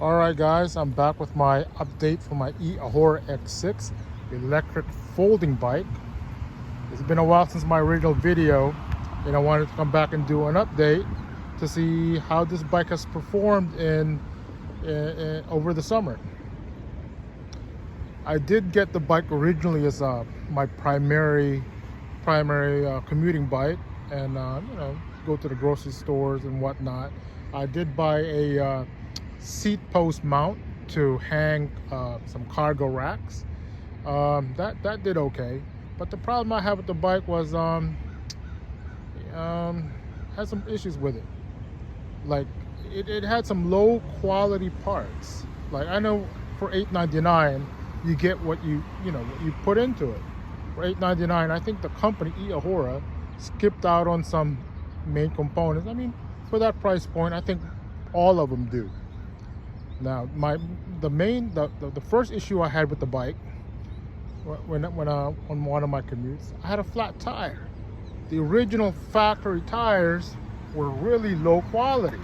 All right, guys, I'm back with my update for my Eahora X6 electric folding bike. It's been a while since my original video, and I wanted to come back and do an update to see how this bike has performed over the summer. I did get the bike originally as my primary commuting bike, and go to the grocery stores and whatnot. I did buy a seat post mount to hang some cargo racks. That did okay, but the problem I had with the bike was had some issues with it. Like it had some low quality parts. Like, I know for $8.99 you get what you put into it. For $8.99, I think the company Eahora skipped out on some main components. I mean, for that price point, I think all of them do. Now, the first issue I had with the bike, when on one of my commutes, I had a flat tire. The original factory tires were really low quality,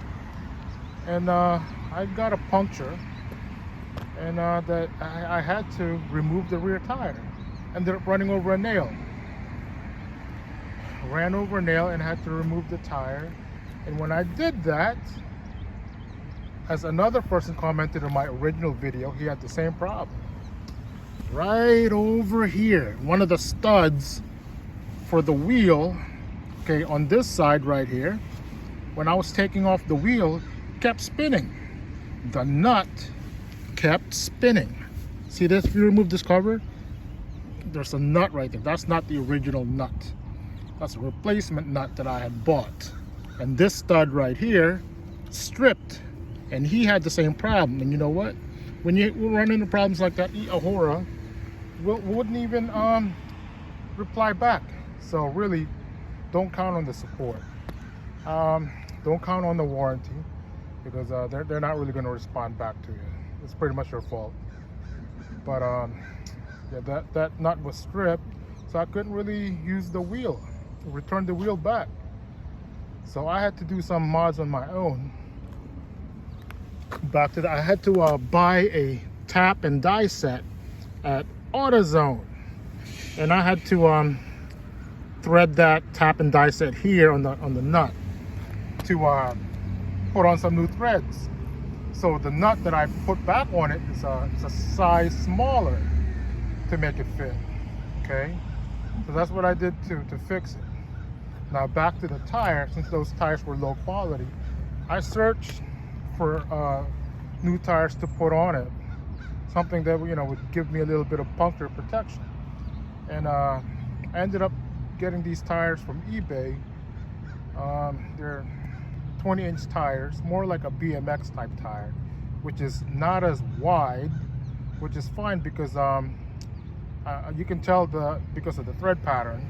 and I got a puncture, and that I had to remove the rear tire. Ended up running over a nail. Ran over a nail and had to remove the tire. And when I did that, as another person commented on my original video, he had the same problem. Right over here, one of the studs for the wheel, okay, on this side right here, when I was taking off the wheel, kept spinning. The nut kept spinning. See this? If you remove this cover, there's a nut right there. That's not the original nut. That's a replacement nut that I had bought. And this stud right here stripped, and he had the same problem. And you know what? When you run into problems like that, Eahora wouldn't even reply back. So really, don't count on the support. Don't count on the warranty, because they're not really going to respond back to you. It's pretty much your fault. But yeah, that nut was stripped, so I couldn't really use the wheel, return the wheel back. So I had to do some mods on my own. Back to that, I had to buy a tap and die set at AutoZone, and I had to thread that tap and die set here on the nut to put on some new threads. So the nut that I put back on it is a size smaller to make it fit. Okay, so that's what I did to fix it. Now back to the tire. Since those tires were low quality, I searched for new tires to put on it, something that would give me a little bit of puncture protection. And I ended up getting these tires from eBay. They're 20-inch tires, more like a BMX type tire, which is not as wide, which is fine because you can tell because of the thread pattern,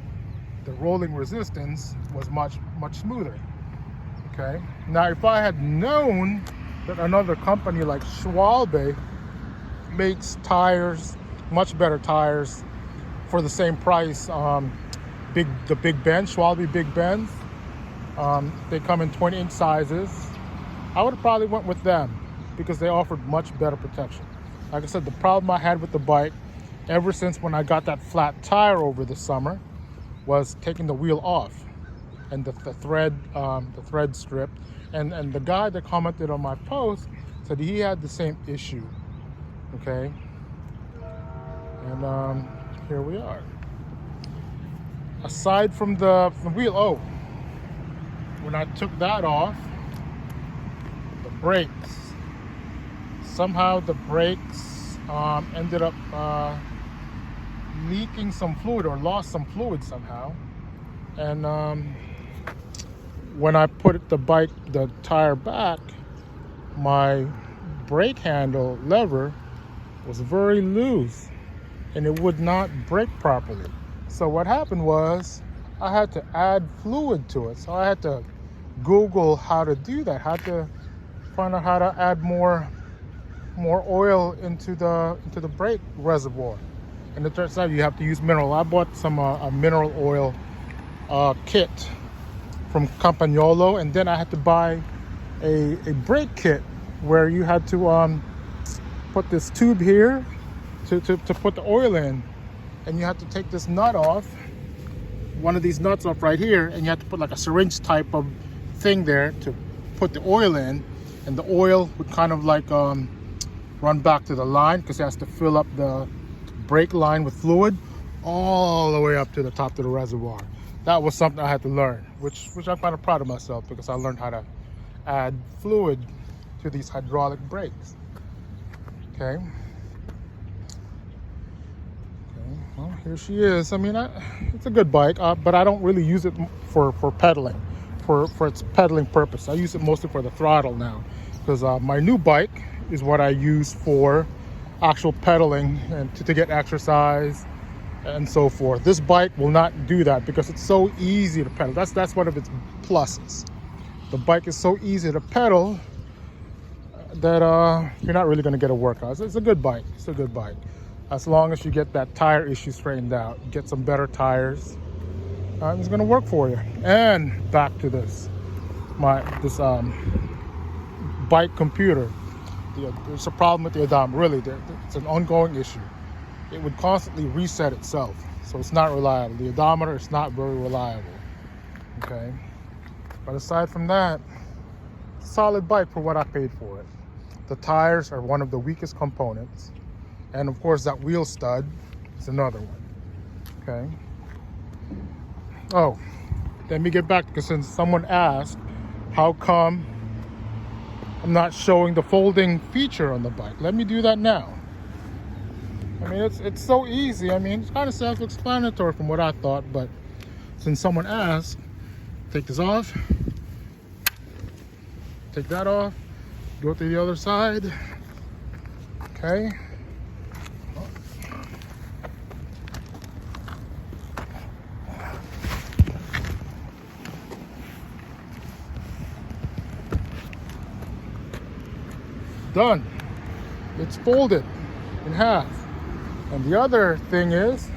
the rolling resistance was much smoother. Okay, now if I had known that another company like Schwalbe makes tires, much better tires for the same price, the Big Ben, Schwalbe Big Bens, they come in 20-inch sizes, I would have probably went with them because they offered much better protection. Like I said, the problem I had with the bike ever since when I got that flat tire over the summer was taking the wheel off and the thread stripped. And the guy that commented on my post said he had the same issue. Okay, and here we are. Aside from the wheel, when I took that off, the brakes, somehow the brakes ended up leaking some fluid, or lost some fluid somehow. And when I put the tire back, my brake handle lever was very loose and it would not brake properly. So what happened was I had to add fluid to it. So I had to Google how to do that, how to find out how to add more oil into the brake reservoir. And it turns out you have to use mineral. I bought some a mineral oil kit from Campagnolo, and then I had to buy a brake kit where you had to put this tube here to put the oil in, and you had to take this nut off, one of these nuts off right here, and you had to put like a syringe type of thing there to put the oil in, and the oil would kind of like run back to the line because it has to fill up the brake line with fluid all the way up to the top of the reservoir. That was something I had to learn, which I'm kind of proud of myself, because I learned how to add fluid to these hydraulic brakes. Okay. Well, here she is. I mean, it's a good bike, but I don't really use it for pedaling, for its pedaling purpose. I use it mostly for the throttle now, because my new bike is what I use for actual pedaling and to get exercise and so forth. This bike will not do that because it's so easy to pedal. That's one of its pluses. The bike is so easy to pedal that you're not really going to get a workout. It's a good bike. It's a good bike. As long as you get that tire issue straightened out, get some better tires, it's going to work for you. And back to this bike computer. There's a problem with the odometer. Really, it's an ongoing issue. It would constantly reset itself, so it's not reliable. The odometer is not very reliable. Okay, but aside from that, solid bike for what I paid for it. The tires are one of the weakest components, and of course that wheel stud is another one. Okay. Oh, let me get back, because since someone asked how come I'm not showing the folding feature on the bike, let me do that now. I mean, it's so easy. I mean, it's kind of self-explanatory from what I thought, but since someone asked, take this off, take that off, go to the other side. Okay. Done. It's folded in half. And the other thing is,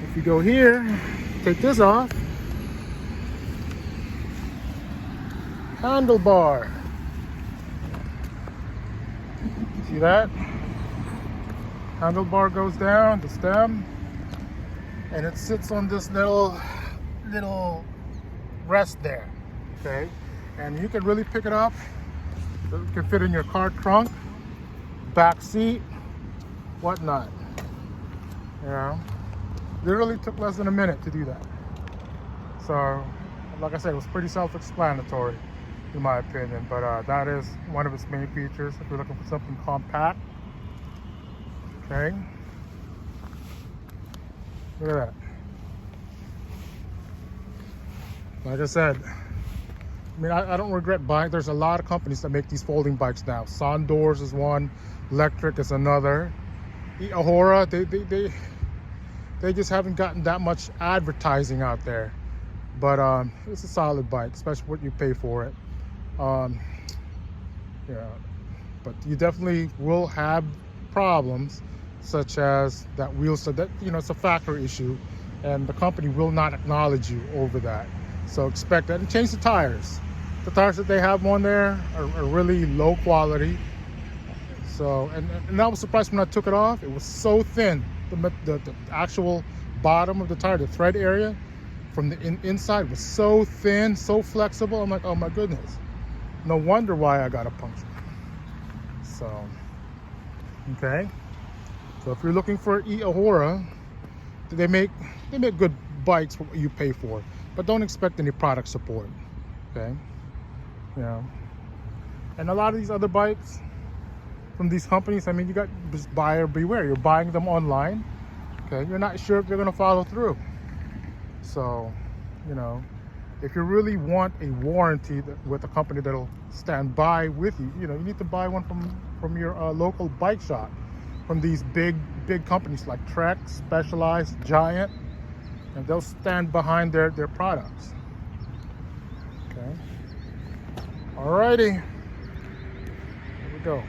if you go here, take this off, handlebar. See that? Handlebar goes down, the stem, and it sits on this little rest there. Okay? And you can really pick it up. It can fit in your car trunk, back seat, whatnot. You know, literally took less than a minute to do that. So, like I said, it was pretty self-explanatory in my opinion, but that is one of its main features if you're looking for something compact. Okay, look at that. Like I said, I mean, I don't regret buying. There's a lot of companies that make these folding bikes now. Sondors is one, Electric is another. Eahora, they just haven't gotten that much advertising out there. But it's a solid bike, especially what you pay for it. Yeah, but you definitely will have problems, such as that wheel stud. That, you know, it's a factory issue, and the company will not acknowledge you over that. So expect that, and change the tires. The tires that they have on there are really low quality. So, and I was surprised when I took it off. It was so thin. The actual bottom of the tire, the thread area from the inside was so thin, so flexible. I'm like, oh my goodness. No wonder why I got a puncture. So, okay. So if you're looking for Eahora, they make good bikes for what you pay for, but don't expect any product support. Okay. Yeah. And a lot of these other bikes from these companies, I mean, you got just buyer beware. You're buying them online. Okay. You're not sure if they're going to follow through. So, you know, if you really want a warranty with a company that'll stand by with you, you know, you need to buy one from your local bike shop, from these big companies like Trek, Specialized, Giant, and they'll stand behind their products. Okay. Alrighty. Here we go.